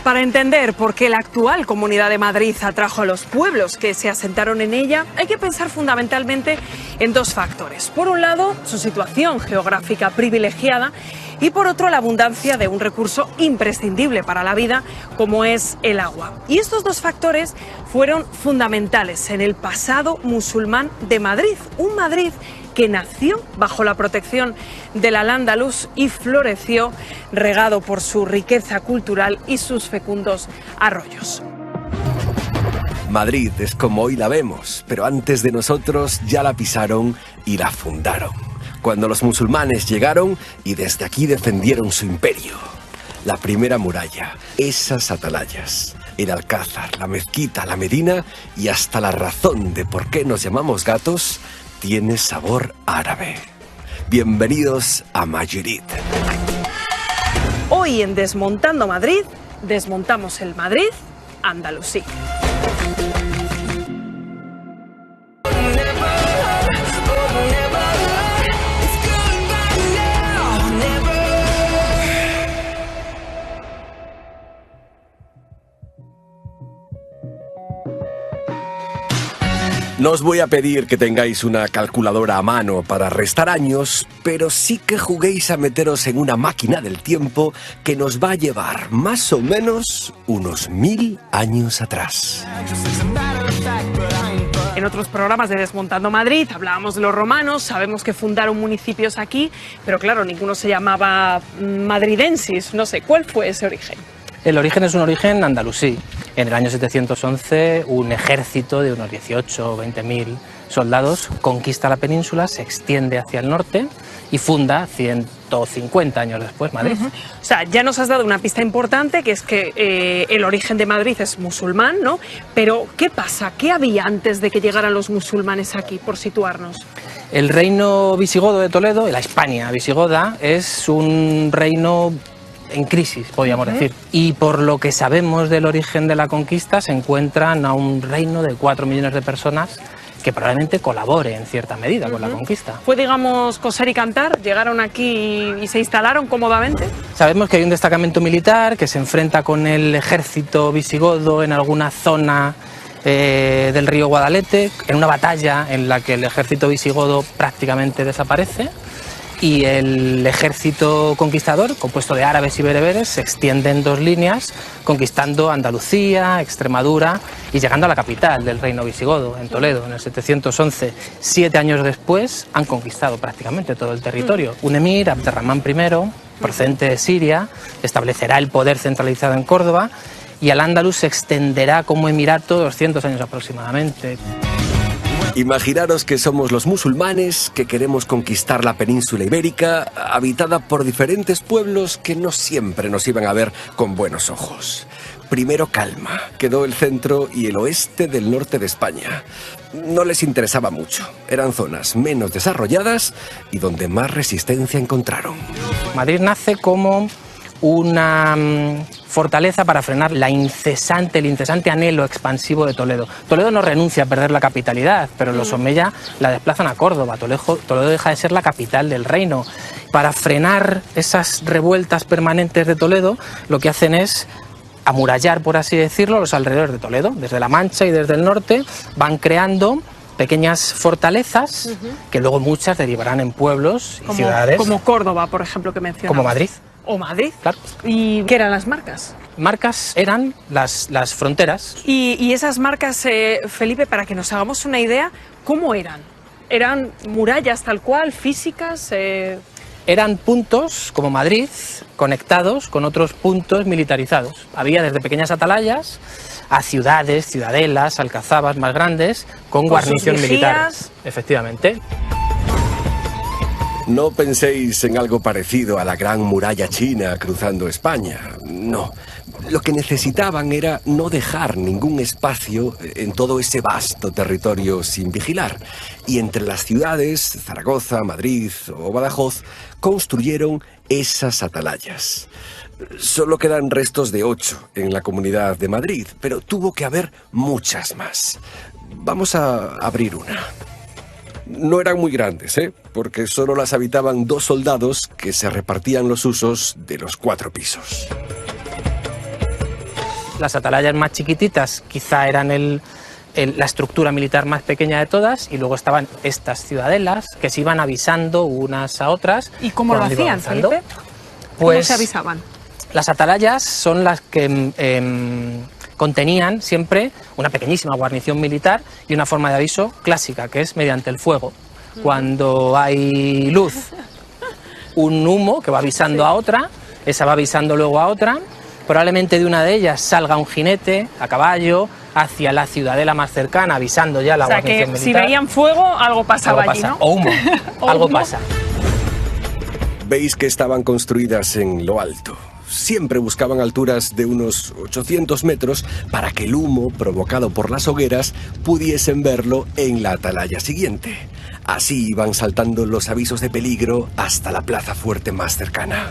Para entender por qué la actual Comunidad de Madrid atrajo a los pueblos que se asentaron en ella, hay que pensar fundamentalmente en dos factores. Por un lado, su situación geográfica privilegiada y por otro, la abundancia de un recurso imprescindible para la vida como es el agua. Y estos dos factores fueron fundamentales en el pasado musulmán de Madrid, un Madrid que nació bajo la protección del Al-Ándalus y floreció regado por su riqueza cultural y sus fecundos arroyos. Madrid es como hoy la vemos, pero antes de nosotros ya la pisaron y la fundaron. Cuando los musulmanes llegaron y desde aquí defendieron su imperio. La primera muralla, esas atalayas, el Alcázar, la mezquita, la Medina y hasta la razón de por qué nos llamamos gatos tiene sabor árabe. Bienvenidos a Madrid. Hoy en Desmontando Madrid, desmontamos el Madrid andalusí. No os voy a pedir que tengáis una calculadora a mano para restar años, pero sí que juguéis a meteros en una máquina del tiempo que nos va a llevar más o menos unos 1000 años atrás. En otros programas de Desmontando Madrid hablábamos de los romanos, sabemos que fundaron municipios aquí, pero claro, ninguno se llamaba madridensis, no sé, ¿cuál fue ese origen? El origen es un origen andalusí. En el año 711, un ejército de unos 18 o 20.000 soldados conquista la península, se extiende hacia el norte y funda 150 años después Madrid. O sea, ya nos has dado una pista importante, que es que el origen de Madrid es musulmán, ¿no? Pero, ¿qué pasa? ¿Qué había antes de que llegaran los musulmanes aquí, por situarnos? El reino visigodo de Toledo, la Hispania visigoda, es un reino en crisis, podríamos decir. Y por lo que sabemos del origen de la conquista, se encuentran a un reino de 4 millones de personas que probablemente colabore en cierta medida con la conquista. ¿Fue, digamos, coser y cantar? ¿Llegaron aquí y se instalaron cómodamente? Sabemos que hay un destacamento militar que se enfrenta con el ejército visigodo en alguna zona del río Guadalete, en una batalla en la que el ejército visigodo prácticamente desaparece. Y el ejército conquistador, compuesto de árabes y bereberes, se extiende en dos líneas, conquistando Andalucía, Extremadura y llegando a la capital del reino visigodo, en Toledo, en el 711. 7 años después han conquistado prácticamente todo el territorio. Un emir, Abderramán I, procedente de Siria, establecerá el poder centralizado en Córdoba y Al-Ándalus se extenderá como emirato 200 años aproximadamente. Imaginaros que somos los musulmanes que queremos conquistar la península ibérica, habitada por diferentes pueblos que no siempre nos iban a ver con buenos ojos. Primero calma, quedó el centro y el oeste del norte de España. No les interesaba mucho, eran zonas menos desarrolladas y donde más resistencia encontraron. Madrid nace como una fortaleza para frenar el incesante anhelo expansivo de Toledo. Toledo no renuncia a perder la capitalidad, pero los omeya la desplazan a Córdoba. Toledo deja de ser la capital del reino. Para frenar esas revueltas permanentes de Toledo, lo que hacen es amurallar, por así decirlo, los alrededores de Toledo. Desde La Mancha y desde el norte van creando pequeñas fortalezas que luego muchas derivarán en pueblos y ciudades. Como Córdoba, por ejemplo, que mencionamos. Como Madrid. ¿O Madrid? Claro. ¿Y qué eran las marcas? Marcas eran las fronteras. Y esas marcas, Felipe, para que nos hagamos una idea, ¿cómo eran? ¿Eran murallas tal cual, físicas? Eran puntos, como Madrid, conectados con otros puntos militarizados. Había desde pequeñas atalayas a ciudades, ciudadelas, alcazabas más grandes, con guarnición militar. Efectivamente. No penséis en algo parecido a la gran muralla china cruzando España, no. Lo que necesitaban era no dejar ningún espacio en todo ese vasto territorio sin vigilar. Y entre las ciudades, Zaragoza, Madrid o Badajoz, construyeron esas atalayas. Solo quedan restos de 8 en la Comunidad de Madrid, pero tuvo que haber muchas más. Vamos a abrir una. No eran muy grandes, porque solo las habitaban 2 soldados que se repartían los usos de los 4 pisos. Las atalayas más chiquititas quizá eran la estructura militar más pequeña de todas, y luego estaban estas ciudadelas que se iban avisando unas a otras. ¿Y cómo lo hacían, Felipe? ¿Cómo se avisaban? Las atalayas son las que contenían siempre una pequeñísima guarnición militar y una forma de aviso clásica, que es mediante el fuego. Cuando hay luz, un humo que va avisando a otra, esa va avisando luego a otra, probablemente de una de ellas salga un jinete a caballo hacia la ciudadela más cercana, avisando ya a la guarnición militar. O sea que si veían fuego, algo pasaba allí, ¿no? O humo, algo pasa. Veis que estaban construidas en lo alto. Siempre buscaban alturas de unos 800 metros para que el humo provocado por las hogueras pudiesen verlo en la atalaya siguiente. Así iban saltando los avisos de peligro hasta la plaza fuerte más cercana.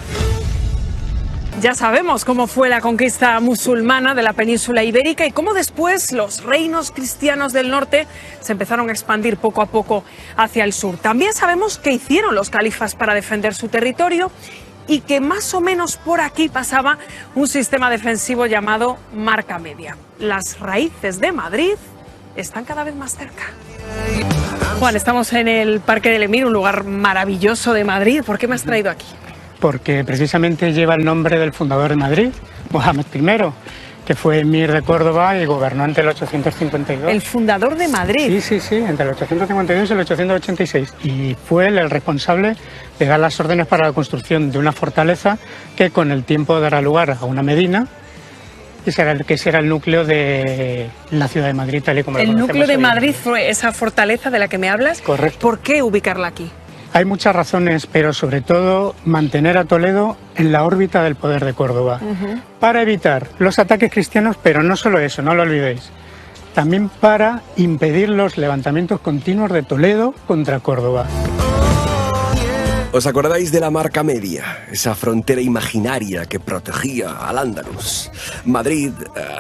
Ya sabemos cómo fue la conquista musulmana de la península ibérica y cómo después los reinos cristianos del norte se empezaron a expandir poco a poco hacia el sur. También sabemos qué hicieron los califas para defender su territorio y que más o menos por aquí pasaba un sistema defensivo llamado Marca Media. Las raíces de Madrid están cada vez más cerca. Juan, estamos en el Parque del Emir, un lugar maravilloso de Madrid. ¿Por qué me has traído aquí? Porque precisamente lleva el nombre del fundador de Madrid, Mohamed I, que fue emir de Córdoba y gobernó entre el 852. El fundador de Madrid. Sí, entre el 852 y el 886. Y fue él el responsable de dar las órdenes para la construcción de una fortaleza que con el tiempo dará lugar a una medina, que será el núcleo de la ciudad de Madrid, tal y como lo conocemos. El núcleo de Madrid fue esa fortaleza de la que me hablas. Correcto. ¿Por qué ubicarla aquí? Hay muchas razones, pero sobre todo mantener a Toledo en la órbita del poder de Córdoba, para evitar los ataques cristianos, pero no solo eso, no lo olvidéis, también para impedir los levantamientos continuos de Toledo contra Córdoba. ¿Os acordáis de la Marca Media? Esa frontera imaginaria que protegía al Andalus. Madrid,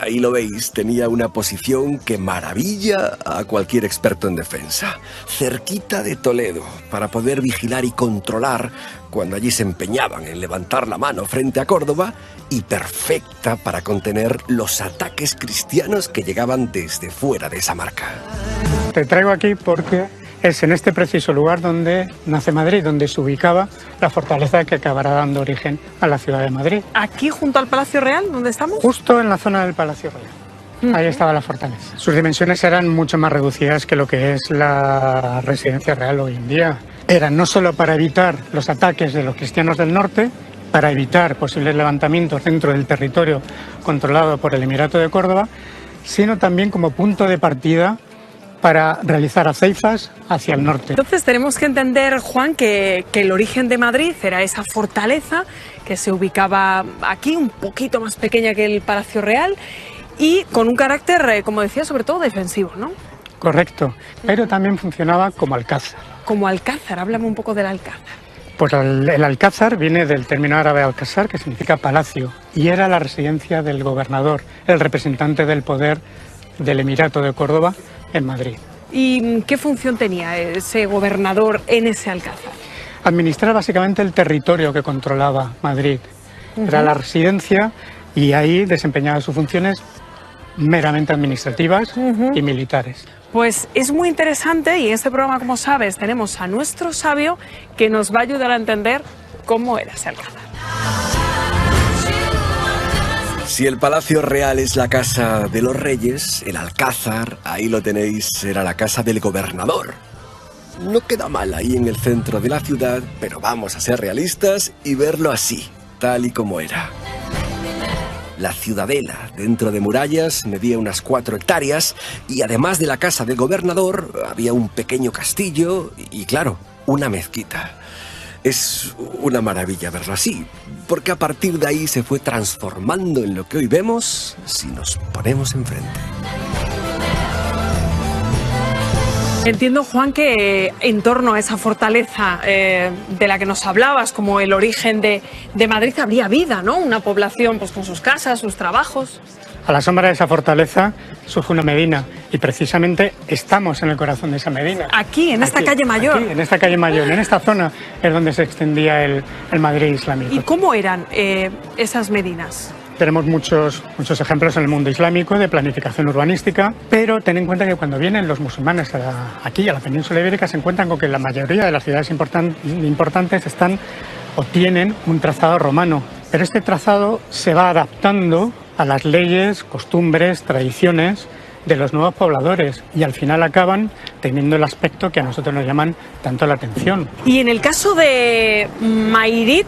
ahí lo veis, tenía una posición que maravilla a cualquier experto en defensa. Cerquita de Toledo, para poder vigilar y controlar cuando allí se empeñaban en levantar la mano frente a Córdoba, y perfecta para contener los ataques cristianos que llegaban desde fuera de esa marca. Te traigo aquí porque es en este preciso lugar donde nace Madrid, donde se ubicaba la fortaleza que acabará dando origen a la ciudad de Madrid. ¿Aquí junto al Palacio Real, donde estamos? Justo en la zona del Palacio Real. Ahí estaba la fortaleza. Sus dimensiones eran mucho más reducidas que lo que es la residencia real hoy en día. Eran no solo para evitar los ataques de los cristianos del norte, para evitar posibles levantamientos dentro del territorio controlado por el Emirato de Córdoba, sino también como punto de partida para realizar aceifas hacia el norte. Entonces tenemos que entender, Juan, que el origen de Madrid era esa fortaleza que se ubicaba aquí, un poquito más pequeña que el Palacio Real, y con un carácter, como decía, sobre todo defensivo, ¿no? Correcto, pero también funcionaba como alcázar. Como alcázar, háblame un poco del alcázar. Pues el alcázar viene del término árabe alcázar, que significa palacio, y era la residencia del gobernador, el representante del poder del Emirato de Córdoba en Madrid. ¿Y qué función tenía ese gobernador en ese alcázar? Administrar básicamente el territorio que controlaba Madrid. Era la residencia y ahí desempeñaba sus funciones meramente administrativas y militares. Pues es muy interesante y en este programa, como sabes, tenemos a nuestro sabio que nos va a ayudar a entender cómo era ese alcázar. Si el Palacio Real es la casa de los reyes, el Alcázar, ahí lo tenéis, era la casa del gobernador. No queda mal ahí en el centro de la ciudad, pero vamos a ser realistas y verlo así, tal y como era. La ciudadela, dentro de murallas, medía unas 4 hectáreas y además de la casa del gobernador había un pequeño castillo y claro, una mezquita. Es una maravilla verlo así, porque a partir de ahí se fue transformando en lo que hoy vemos si nos ponemos enfrente. Entiendo, Juan, que en torno a esa fortaleza de la que nos hablabas, como el origen de Madrid, habría vida, ¿no? Una población pues, con sus casas, sus trabajos. A la sombra de esa fortaleza surge una medina y precisamente estamos en el corazón de esa medina. Aquí, en esta calle Mayor. Aquí, en esta calle Mayor, en esta zona es donde se extendía el Madrid islámico. ¿Y cómo eran esas medinas? Tenemos muchos ejemplos en el mundo islámico de planificación urbanística, pero ten en cuenta que cuando vienen los musulmanes aquí a la península ibérica se encuentran con que la mayoría de las ciudades importantes están o tienen un trazado romano, pero este trazado se va adaptando a las leyes, costumbres, tradiciones de los nuevos pobladores y al final acaban teniendo el aspecto que a nosotros nos llaman tanto la atención. Y en el caso de Mairit,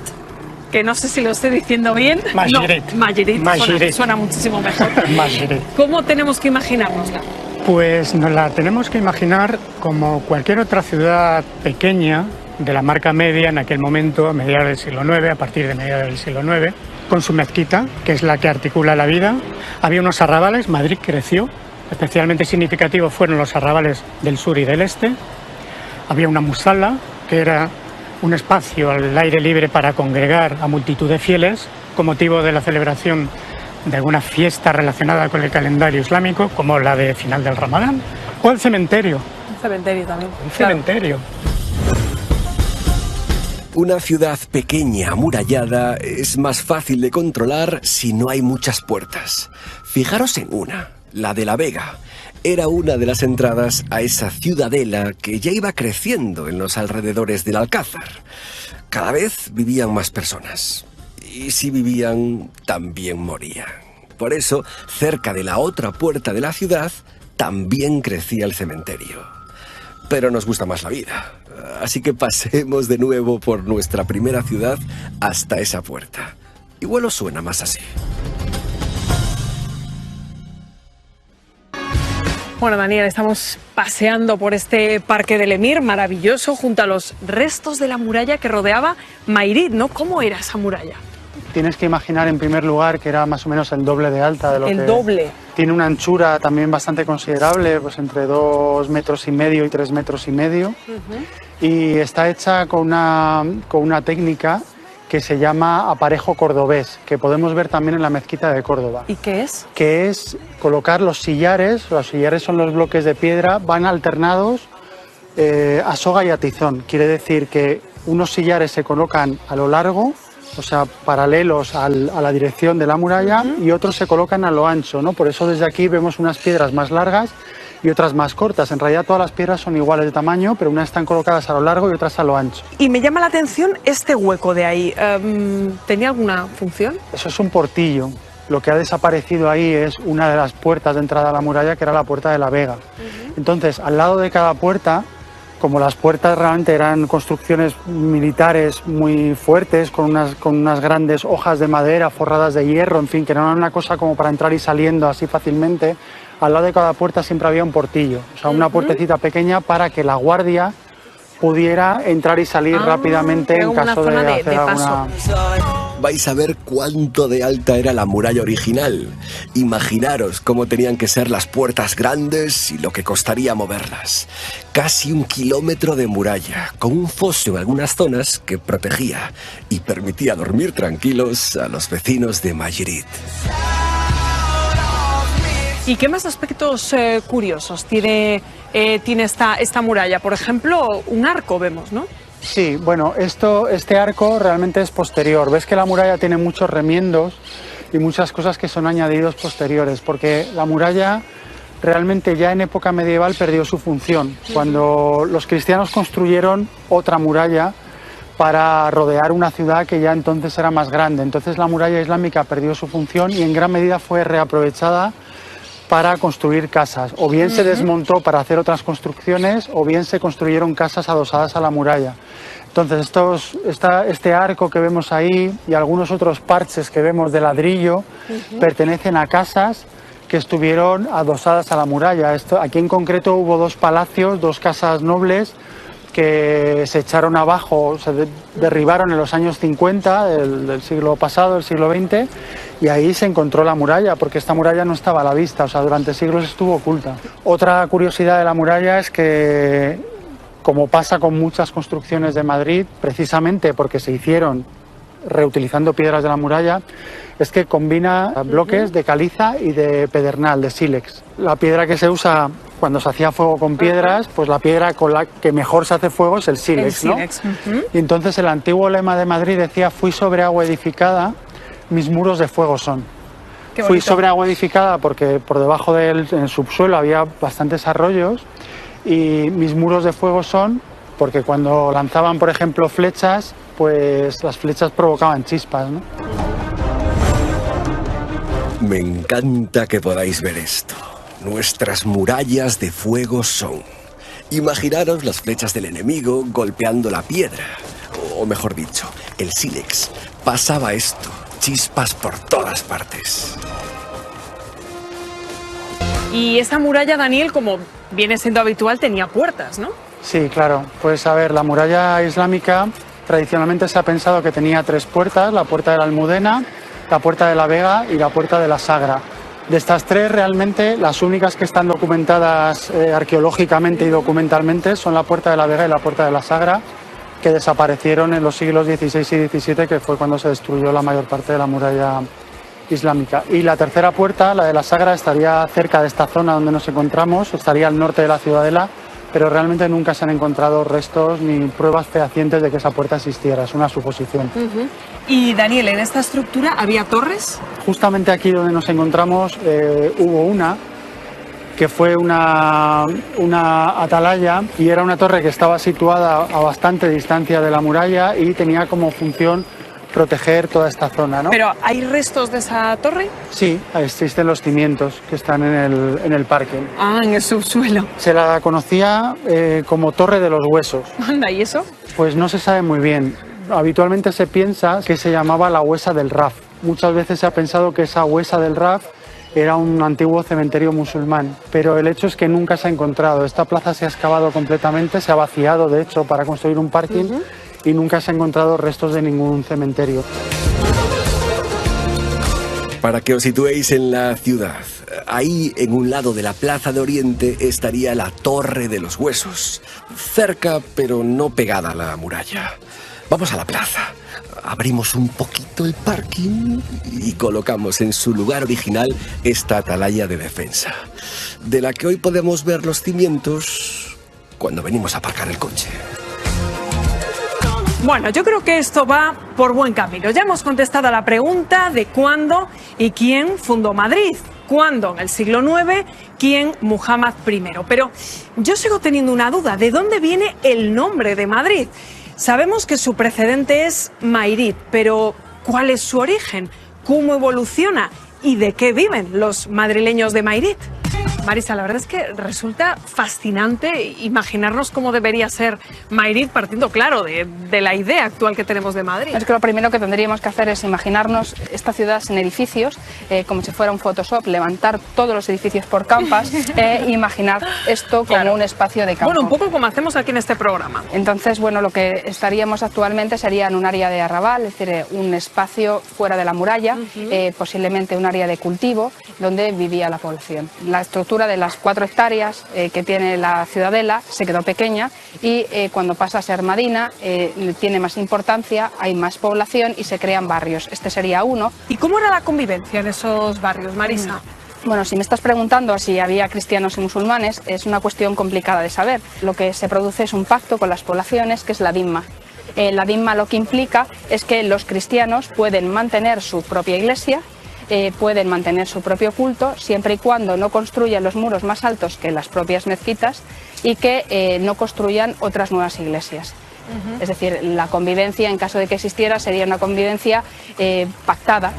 que no sé si lo estoy diciendo bien. Majirit. No, Majirit. Suena muchísimo mejor. Majirit. ¿Cómo tenemos que imaginárnosla? Pues nos la tenemos que imaginar como cualquier otra ciudad pequeña de la marca media en aquel momento, a mediados del siglo IX, a partir de mediados del siglo IX, con su mezquita, que es la que articula la vida. Había unos arrabales, Madrid creció, especialmente significativos fueron los arrabales del sur y del este. Había una musala, que era un espacio al aire libre para congregar a multitud de fieles con motivo de la celebración de alguna fiesta relacionada con el calendario islámico, como la de final del Ramadán, o el cementerio. Un cementerio también. Un cementerio. Una ciudad pequeña, amurallada, es más fácil de controlar si no hay muchas puertas. Fijaros en una, la de La Vega. Era una de las entradas a esa ciudadela que ya iba creciendo en los alrededores del Alcázar. Cada vez vivían más personas. Y si vivían, también morían. Por eso, cerca de la otra puerta de la ciudad, también crecía el cementerio. Pero nos gusta más la vida. Así que pasemos de nuevo por nuestra primera ciudad hasta esa puerta. Igual os suena más así. Bueno, Daniel, estamos paseando por este Parque del Emir maravilloso junto a los restos de la muralla que rodeaba Mairit, ¿no? ¿Cómo era esa muralla? Tienes que imaginar en primer lugar que era más o menos el doble de alta de lo que... El doble. Tiene una anchura también bastante considerable, pues entre 2,5 metros y 3 metros y medio. Y está hecha con una técnica que se llama aparejo cordobés, que podemos ver también en la mezquita de Córdoba. ¿Y qué es? Que es colocar los sillares. Los sillares son los bloques de piedra, van alternados a soga y a tizón. Quiere decir que unos sillares se colocan a lo largo, o sea, paralelos a la dirección de la muralla, y otros se colocan a lo ancho, ¿no? Por eso desde aquí vemos unas piedras más largas y otras más cortas. En realidad todas las piedras son iguales de tamaño, pero unas están colocadas a lo largo y otras a lo ancho. Y me llama la atención este hueco de ahí. ¿Tenía alguna función? Eso es un portillo. Lo que ha desaparecido ahí es una de las puertas de entrada a la muralla, que era la puerta de la Vega. Entonces, al lado de cada puerta, como las puertas realmente eran construcciones militares muy fuertes, con unas grandes hojas de madera forradas de hierro, en fin, que no era una cosa como para entrar y saliendo así fácilmente, al lado de cada puerta siempre había un portillo, o sea, una puertecita pequeña para que la guardia pudiera entrar y salir rápidamente en caso de hacer alguna... Vais a ver cuánto de alta era la muralla original. Imaginaros cómo tenían que ser las puertas grandes y lo que costaría moverlas. Casi 1 kilómetro de muralla, con un foso en algunas zonas que protegía y permitía dormir tranquilos a los vecinos de Mairit. ¿Y qué más aspectos curiosos tiene esta muralla? Por ejemplo, un arco vemos, ¿no? Sí, bueno, este arco realmente es posterior. Ves que la muralla tiene muchos remiendos y muchas cosas que son añadidos posteriores, porque la muralla realmente ya en época medieval perdió su función. Cuando los cristianos construyeron otra muralla para rodear una ciudad que ya entonces era más grande. Entonces la muralla islámica perdió su función y en gran medida fue reaprovechada para construir casas. O bien se desmontó para hacer otras construcciones, o bien se construyeron casas adosadas a la muralla. Entonces este arco que vemos ahí y algunos otros parches que vemos de ladrillo pertenecen a casas que estuvieron adosadas a la muralla. Aquí en concreto hubo 2 palacios, 2 casas nobles que se echaron abajo, se derribaron en los años 50 del siglo pasado, del siglo XX, y ahí se encontró la muralla, porque esta muralla no estaba a la vista, o sea, durante siglos estuvo oculta. Otra curiosidad de la muralla es que, como pasa con muchas construcciones de Madrid, precisamente porque se hicieron reutilizando piedras de la muralla, es que combina bloques de caliza y de pedernal, de sílex. La piedra que se usa cuando se hacía fuego con piedras, pues la piedra con la que mejor se hace fuego es el sílex, ¿no? Y entonces el antiguo lema de Madrid decía: fui sobre agua edificada, mis muros de fuego son. Qué Fui bonito. sobreaguadificada porque por debajo en el subsuelo había bastantes arroyos y mis muros de fuego son porque cuando lanzaban, por ejemplo, flechas, pues las flechas provocaban chispas, ¿no? Me encanta que podáis ver esto. Nuestras murallas de fuego son. Imaginaros las flechas del enemigo golpeando la piedra. O mejor dicho, el sílex. Pasaba esto. Chispas por todas partes. Y esa muralla, Daniel, como viene siendo habitual, tenía puertas, ¿no? Sí, claro. Pues a ver, la muralla islámica tradicionalmente se ha pensado que tenía 3 puertas, la puerta de la Almudena, la puerta de la Vega y la puerta de la Sagra. De estas 3, realmente, las únicas que están documentadas arqueológicamente y documentalmente son la puerta de la Vega y la puerta de la Sagra, que desaparecieron en los siglos XVI y XVII, que fue cuando se destruyó la mayor parte de la muralla islámica. Y la tercera puerta, la de la Sagra, estaría cerca de esta zona donde nos encontramos, estaría al norte de la ciudadela, pero realmente nunca se han encontrado restos ni pruebas fehacientes de que esa puerta existiera, es una suposición. Y Daniel, ¿en esta estructura había torres? Justamente aquí donde nos encontramos hubo una que fue una atalaya y era una torre que estaba situada a bastante distancia de la muralla y tenía como función proteger toda esta zona, ¿no? ¿Pero hay restos de esa torre? Sí, existen los cimientos que están en el parque. Ah, en el subsuelo. Se la conocía como Torre de los Huesos. Anda, ¿y eso? Pues no se sabe muy bien. Habitualmente se piensa que se llamaba la Huesa del Raf. Muchas veces se ha pensado que esa Huesa del Raf era un antiguo cementerio musulmán, pero el hecho es que nunca se ha encontrado. Esta plaza se ha excavado completamente, se ha vaciado, de hecho, para construir un parking y nunca se han encontrado restos de ningún cementerio. Para que os situéis en la ciudad, ahí en un lado de la Plaza de Oriente estaría la Torre de los Huesos, cerca pero no pegada a la muralla. Vamos a la plaza, abrimos un poquito el parking y colocamos en su lugar original esta atalaya de defensa, de la que hoy podemos ver los cimientos cuando venimos a aparcar el coche. Bueno, yo creo que esto va por buen camino. Ya hemos contestado a la pregunta de cuándo y quién fundó Madrid. ¿Cuándo? En el siglo IX, ¿quién? Muhammad I. Pero yo sigo teniendo una duda. ¿De dónde viene el nombre de Madrid? Sabemos que su precedente es Mairit, pero ¿cuál es su origen? ¿Cómo evoluciona? ¿Y de qué viven los madrileños de Mairit? Marisa, la verdad es que resulta fascinante imaginarnos cómo debería ser Mairit partiendo, claro, de la idea actual que tenemos de Madrid. Es que lo primero que tendríamos que hacer es imaginarnos esta ciudad sin edificios, como si fuera un Photoshop, levantar todos los edificios por campas e imaginar esto como un espacio de campo. Bueno, un poco como hacemos aquí en este programa. Entonces, bueno, lo que estaríamos actualmente sería en un área de arrabal, es decir, un espacio fuera de la muralla, posiblemente un área de cultivo donde vivía la población. La estructura de las 4 hectáreas que tiene la ciudadela se quedó pequeña y cuando pasa a ser Madina tiene más importancia, hay más población y se crean barrios. Este sería uno. ¿Y cómo era la convivencia en esos barrios, Marisa? Bueno, si me estás preguntando si había cristianos y musulmanes, es una cuestión complicada de saber. Lo que se produce es un pacto con las poblaciones, que es la dhimma. La dhimma lo que implica es que los cristianos pueden mantener su propia iglesia, pueden mantener su propio culto siempre y cuando no construyan los muros más altos que las propias mezquitas y que no construyan otras nuevas iglesias. Es decir, la convivencia, en caso de que existiera, sería una convivencia pactada.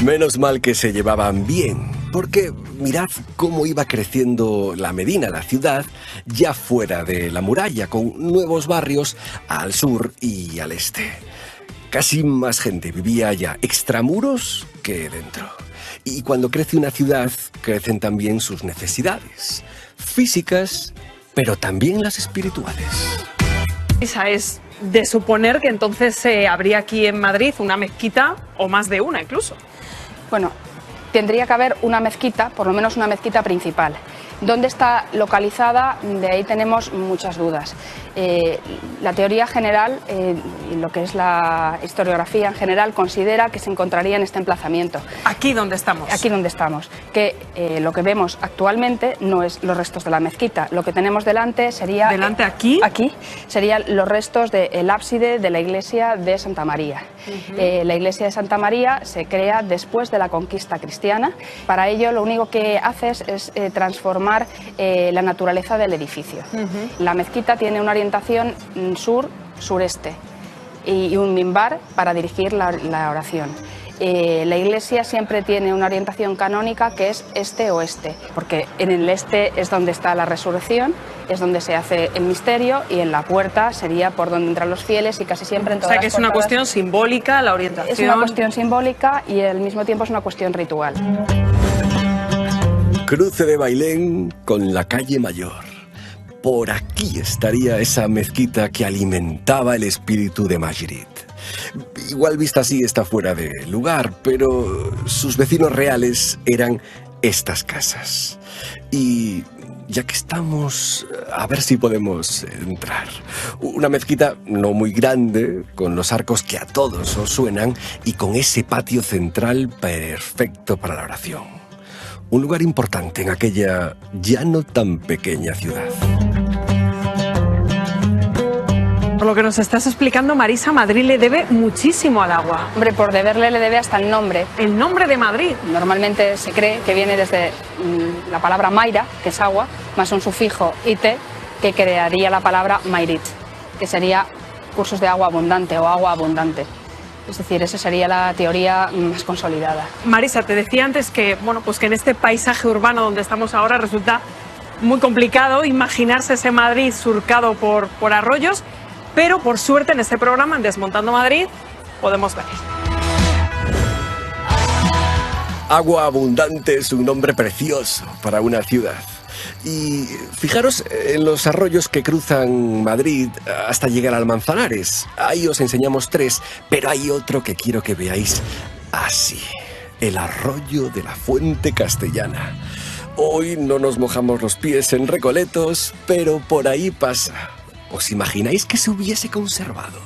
Menos mal que se llevaban bien, porque mirad cómo iba creciendo la Medina, la ciudad, ya fuera de la muralla, con nuevos barrios al sur y al este. Casi más gente vivía allá extramuros que dentro. Y cuando crece una ciudad, crecen también sus necesidades físicas, pero también las espirituales. Esa es de suponer que entonces habría aquí en Madrid una mezquita, o más de una incluso. Bueno, tendría que haber una mezquita, por lo menos una mezquita principal. ¿Dónde está localizada? De ahí tenemos muchas dudas. La teoría general, lo que es la historiografía en general, considera que se encontraría en este emplazamiento. Aquí donde estamos. Aquí donde estamos. Que lo que vemos actualmente no es los restos de la mezquita. Lo que tenemos delante sería... ¿Delante aquí? Aquí serían los restos del ábside de la iglesia de Santa María. La iglesia de Santa María se crea después de la conquista cristiana. Para ello lo único que haces es transformar la naturaleza del edificio. La mezquita tiene una orientación sur-sureste y un minbar para dirigir la oración. La iglesia siempre tiene una orientación canónica que es este-oeste, porque en el este es donde está la resurrección, es donde se hace el misterio, y en la puerta sería por donde entran los fieles, y casi siempre en todas las que es una cuestión simbólica la orientación. Es una cuestión simbólica y al mismo tiempo es una cuestión ritual. Cruce de Bailén con la calle Mayor. Por aquí estaría esa mezquita que alimentaba el espíritu de Madrid. Igual vista así está fuera de lugar, pero sus vecinos reales eran estas casas. Y ya que estamos, a ver si podemos entrar. Una mezquita no muy grande, con los arcos que a todos os suenan y con ese patio central perfecto para la oración. Un lugar importante en aquella ya no tan pequeña ciudad. Por lo que nos estás explicando, Marisa, Madrid le debe muchísimo al agua. Hombre, por deberle le debe hasta el nombre. El nombre de Madrid. Normalmente se cree que viene desde la palabra Maira, que es agua, más un sufijo ite, que crearía la palabra Mairit, que sería cursos de agua abundante o agua abundante. Es decir, esa sería la teoría más consolidada. Marisa, te decía antes que, bueno, pues que en este paisaje urbano donde estamos ahora resulta muy complicado imaginarse ese Madrid surcado por arroyos, pero por suerte en este programa, en Desmontando Madrid, podemos ver. Agua abundante es un nombre precioso para una ciudad. Y fijaros en los arroyos que cruzan Madrid hasta llegar al Manzanares. Ahí os enseñamos 3, pero hay otro que quiero que veáis así. El arroyo de la Fuente Castellana. Hoy no nos mojamos los pies en Recoletos, pero por ahí pasa. ¿Os imagináis que se hubiese conservado?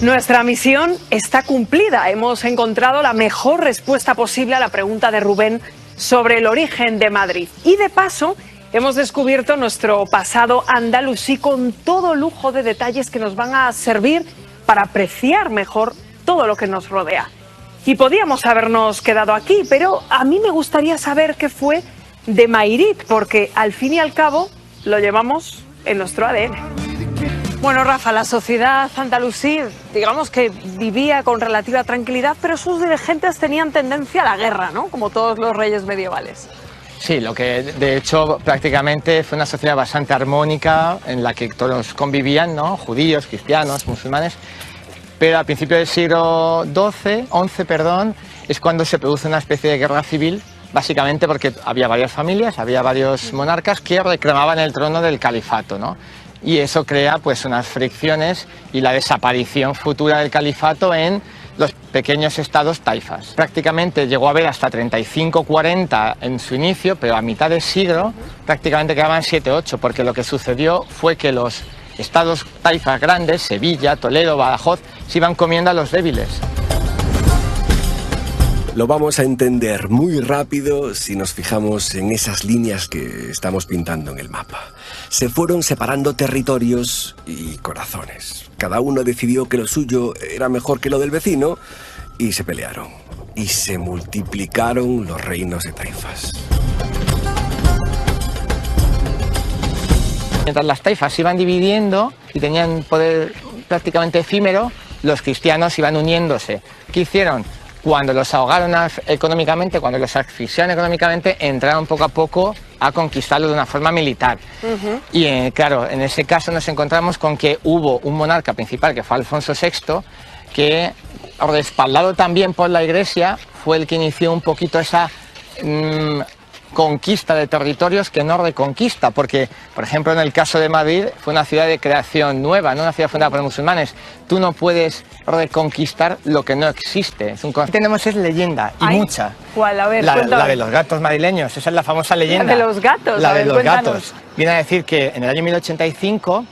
Nuestra misión está cumplida. Hemos encontrado la mejor respuesta posible a la pregunta de Rubén sobre el origen de Madrid. Y de paso, hemos descubierto nuestro pasado andalusí con todo lujo de detalles que nos van a servir para apreciar mejor todo lo que nos rodea. Y podíamos habernos quedado aquí, pero a mí me gustaría saber qué fue de Mairit, porque al fin y al cabo lo llevamos en nuestro ADN. Bueno, Rafa, la sociedad andalusí, digamos que vivía con relativa tranquilidad, pero sus dirigentes tenían tendencia a la guerra, ¿no? Como todos los reyes medievales. Sí, lo que de hecho prácticamente fue una sociedad bastante armónica en la que todos convivían, ¿no? Judíos, cristianos, musulmanes, pero al principio del siglo XI, es cuando se produce una especie de guerra civil, básicamente porque había varias familias, había varios monarcas que reclamaban el trono del califato, ¿no? Y eso crea pues unas fricciones y la desaparición futura del califato en los pequeños estados taifas. Prácticamente llegó a haber hasta 35-40 en su inicio, pero a mitad del siglo prácticamente quedaban 7-8, porque lo que sucedió fue que los estados taifas grandes, Sevilla, Toledo, Badajoz, se iban comiendo a los débiles. Lo vamos a entender muy rápido si nos fijamos en esas líneas que estamos pintando en el mapa. Se fueron separando territorios y corazones. Cada uno decidió que lo suyo era mejor que lo del vecino y se pelearon. Y se multiplicaron los reinos de taifas. Mientras las taifas se iban dividiendo y tenían poder prácticamente efímero, los cristianos iban uniéndose. ¿Qué hicieron? Cuando los ahogaron económicamente, cuando los asfixiaron económicamente, entraron poco a poco a conquistarlo de una forma militar. Y claro, en ese caso nos encontramos con que hubo un monarca principal, que fue Alfonso VI, que, respaldado también por la Iglesia, fue el que inició un poquito esa conquista de territorios que no reconquista, porque, por ejemplo, en el caso de Madrid fue una ciudad de creación nueva, no una ciudad fundada por musulmanes. Tú no puedes reconquistar lo que no existe. Es un concepto que tenemos es leyenda, y mucha. ¿Cuál? A ver, la de los gatos madrileños, esa es la famosa leyenda. La de los gatos, La a de ver, los cuéntanos. gatos. Viene a decir que en el año 1085,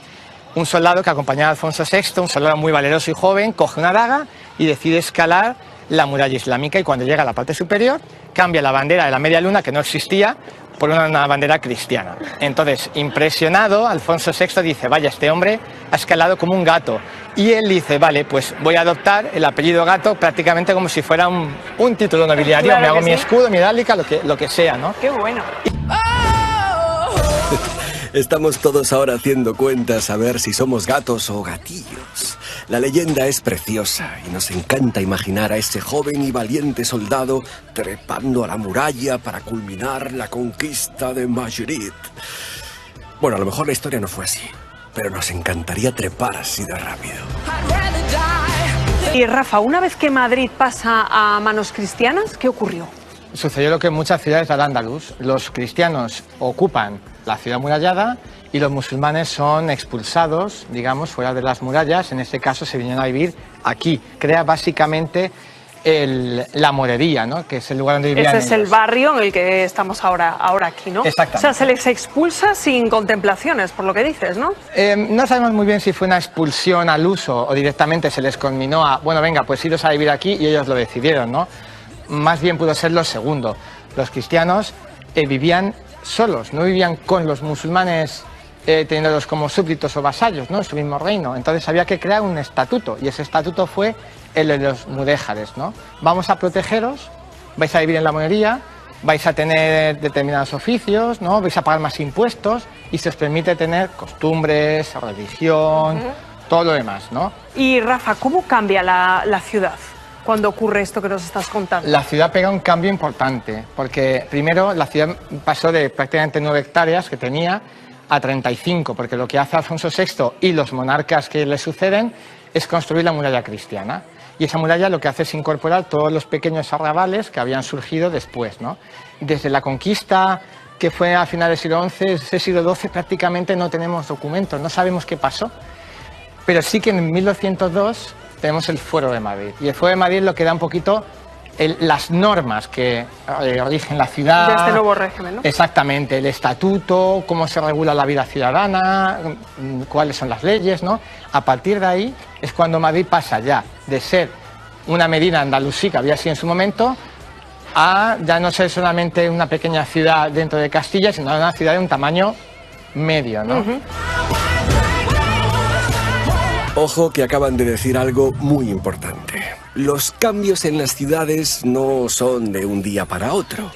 un soldado que acompañaba a Alfonso VI, un soldado muy valeroso y joven, coge una daga y decide escalar la muralla islámica, y cuando llega a la parte superior cambia la bandera de la media luna, que no existía, por una bandera cristiana. Entonces, impresionado, Alfonso VI dice, vaya, este hombre ha escalado como un gato. Y él dice, vale, pues voy a adoptar el apellido Gato prácticamente como si fuera un título nobiliario. Claro me hago que mi sí. escudo, mi dálica, lo que sea, ¿no? Qué bueno. Estamos todos ahora haciendo cuentas a ver si somos gatos o gatillos. La leyenda es preciosa y nos encanta imaginar a ese joven y valiente soldado trepando a la muralla para culminar la conquista de Madrid. Bueno, a lo mejor la historia no fue así, pero nos encantaría trepar así de rápido. Y Rafa, una vez que Madrid pasa a manos cristianas, ¿qué ocurrió? Sucedió lo que en muchas ciudades del Andaluz. Los cristianos ocupan la ciudad amurallada y los musulmanes son expulsados, digamos, fuera de las murallas. En este caso se vinieron a vivir aquí. Crea básicamente la morería, ¿no? Que es el lugar donde vivían Ese es el ellos. barrio en el que estamos ahora aquí, ¿no? Exactamente. O sea, se les expulsa sin contemplaciones, por lo que dices, ¿no? No sabemos muy bien si fue una expulsión al uso o directamente se les conminó a, bueno, venga, pues iros a vivir aquí, y ellos lo decidieron, ¿no? Más bien pudo ser lo segundo. Los cristianos vivían solos, no vivían con los musulmanes teniéndolos como súbditos o vasallos, ¿no? En su mismo reino. Entonces había que crear un estatuto, y ese estatuto fue el de los mudéjares, ¿no? Vamos a protegeros, vais a vivir en la monería, vais a tener determinados oficios, ¿no? Vais a pagar más impuestos y se os permite tener costumbres, religión, todo lo demás, ¿no? Y Rafa, ¿cómo cambia la ciudad cuando ocurre esto que nos estás contando? La ciudad pega un cambio importante, porque primero la ciudad pasó de prácticamente 9 hectáreas que tenía a 35, porque lo que hace Alfonso VI y los monarcas que le suceden es construir la muralla cristiana. Y esa muralla lo que hace es incorporar todos los pequeños arrabales que habían surgido después, ¿no? Desde la conquista, que fue a finales del siglo XI, ese siglo XII, prácticamente no tenemos documentos, no sabemos qué pasó. Pero sí que en 1202 tenemos el Fuero de Madrid. Y el Fuero de Madrid lo que da un poquito las normas que rigen la ciudad. De este nuevo régimen, ¿no? Exactamente, el estatuto, cómo se regula la vida ciudadana, cuáles son las leyes, ¿no? A partir de ahí es cuando Madrid pasa ya de ser una Medina andalusí que había sido en su momento a ya no ser solamente una pequeña ciudad dentro de Castilla, sino una ciudad de un tamaño medio, ¿no? Ojo, que acaban de decir algo muy importante. Los cambios en las ciudades no son de un día para otro.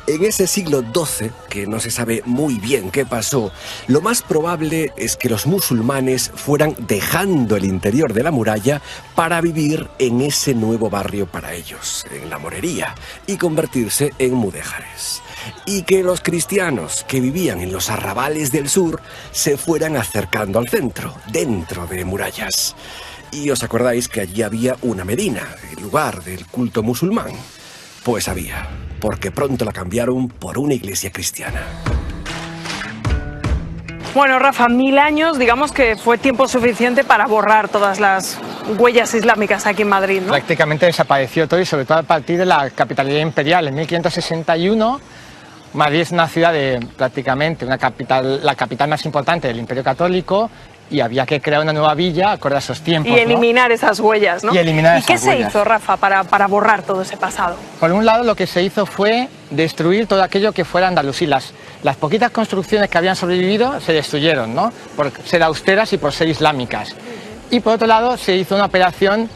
En ese siglo XII, que no se sabe muy bien qué pasó, lo más probable es que los musulmanes fueran dejando el interior de la muralla para vivir en ese nuevo barrio para ellos, en la morería, y convertirse en mudéjares. Y que los cristianos que vivían en los arrabales del sur se fueran acercando al centro, dentro de murallas. Y os acordáis que allí había una Medina, el lugar del culto musulmán. Pues había, porque pronto la cambiaron por una iglesia cristiana. Bueno, Rafa, 1000 años, digamos que fue tiempo suficiente para borrar todas las huellas islámicas aquí en Madrid, ¿no? Prácticamente desapareció todo, y sobre todo a partir de la capitalidad imperial. En 1561 Madrid es una ciudad de prácticamente la capital más importante del Imperio Católico, y había que crear una nueva villa acorde a esos tiempos, Y eliminar esas huellas, ¿no? Y eliminar ¿Y qué esas se huellas. hizo, Rafa, para borrar todo ese pasado? Por un lado, lo que se hizo fue destruir todo aquello que fuera andalusí. Las poquitas construcciones que habían sobrevivido se destruyeron, ¿no? Por ser austeras y por ser islámicas. Y por otro lado, se hizo una operación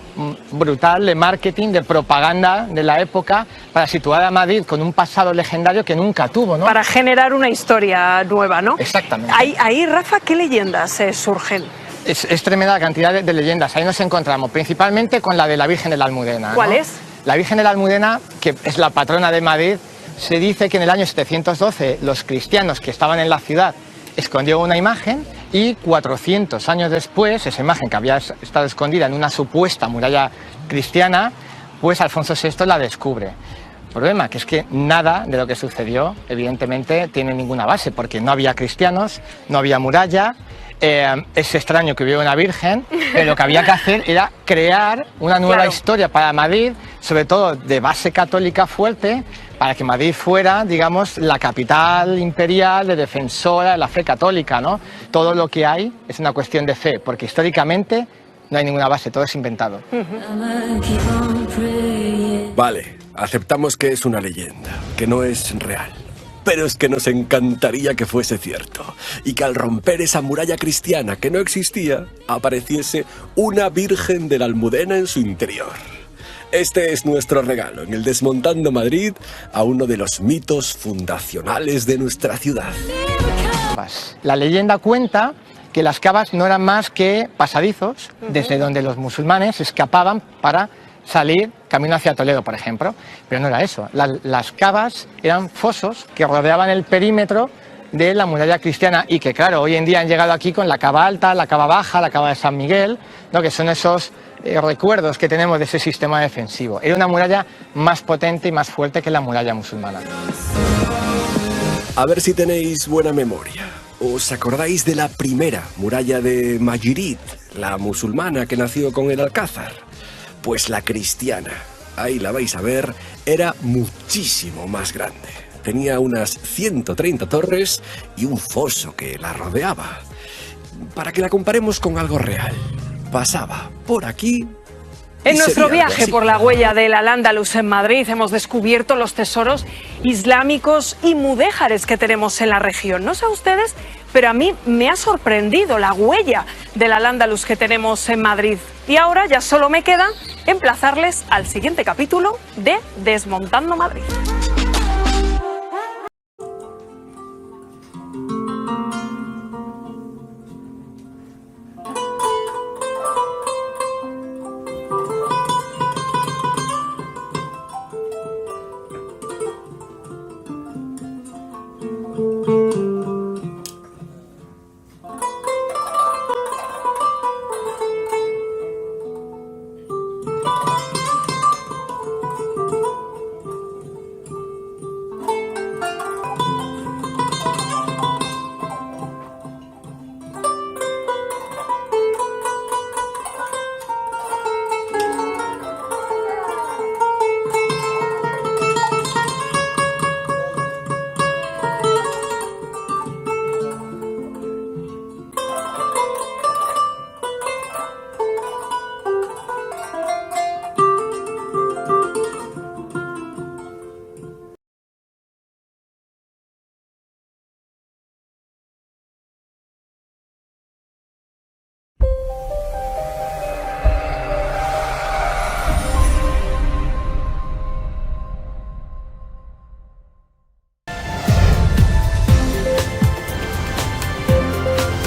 brutal de marketing, de propaganda de la época, para situar a Madrid con un pasado legendario que nunca tuvo, ¿no? Para generar una historia nueva, ¿no? Exactamente. Ahí, Rafa, ¿qué leyendas surgen? Es tremenda la cantidad de leyendas. Ahí nos encontramos, principalmente con la de la Virgen de la Almudena, ¿no? ¿Cuál es? La Virgen de la Almudena, que es la patrona de Madrid, se dice que en el año 712 los cristianos que estaban en la ciudad escondieron una imagen, y 400 años después, esa imagen que había estado escondida en una supuesta muralla cristiana, pues Alfonso VI la descubre. problema, que es que nada de lo que sucedió, evidentemente, tiene ninguna base, porque no había cristianos, no había muralla. Es extraño que hubiera una virgen, pero lo que había que hacer era crear una nueva historia para Madrid, sobre todo de base católica fuerte, para que Madrid fuera, digamos, la capital imperial de defensora de la fe católica, ¿no? Todo lo que hay es una cuestión de fe, porque históricamente no hay ninguna base, todo es inventado. Vale, aceptamos que es una leyenda, que no es real. Pero es que nos encantaría que fuese cierto, y que al romper esa muralla cristiana que no existía, apareciese una Virgen de la Almudena en su interior. Este es nuestro regalo en el Desmontando Madrid a uno de los mitos fundacionales de nuestra ciudad. La leyenda cuenta que las cavas no eran más que pasadizos desde donde los musulmanes escapaban para salir camino hacia Toledo, por ejemplo, pero no era eso. Las cavas eran fosos que rodeaban el perímetro de la muralla cristiana y que, claro, hoy en día han llegado aquí con la cava alta, la cava baja, la cava de San Miguel, ¿no? Que son esos recuerdos que tenemos de ese sistema defensivo. Era una muralla más potente y más fuerte que la muralla musulmana. A ver si tenéis buena memoria. ¿Os acordáis de la primera muralla de Mayirit, la musulmana que nació con el Alcázar? Pues la cristiana, ahí la vais a ver, era muchísimo más grande. Tenía unas 130 torres y un foso que la rodeaba. Para que la comparemos con algo real, pasaba por aquí. En nuestro viaje por la huella del Al-Ándalus en Madrid hemos descubierto los tesoros islámicos y mudéjares que tenemos en la región. No sé a ustedes, pero a mí me ha sorprendido la huella del Al-Ándalus que tenemos en Madrid. Y ahora ya solo me queda emplazarles al siguiente capítulo de Desmontando Madrid.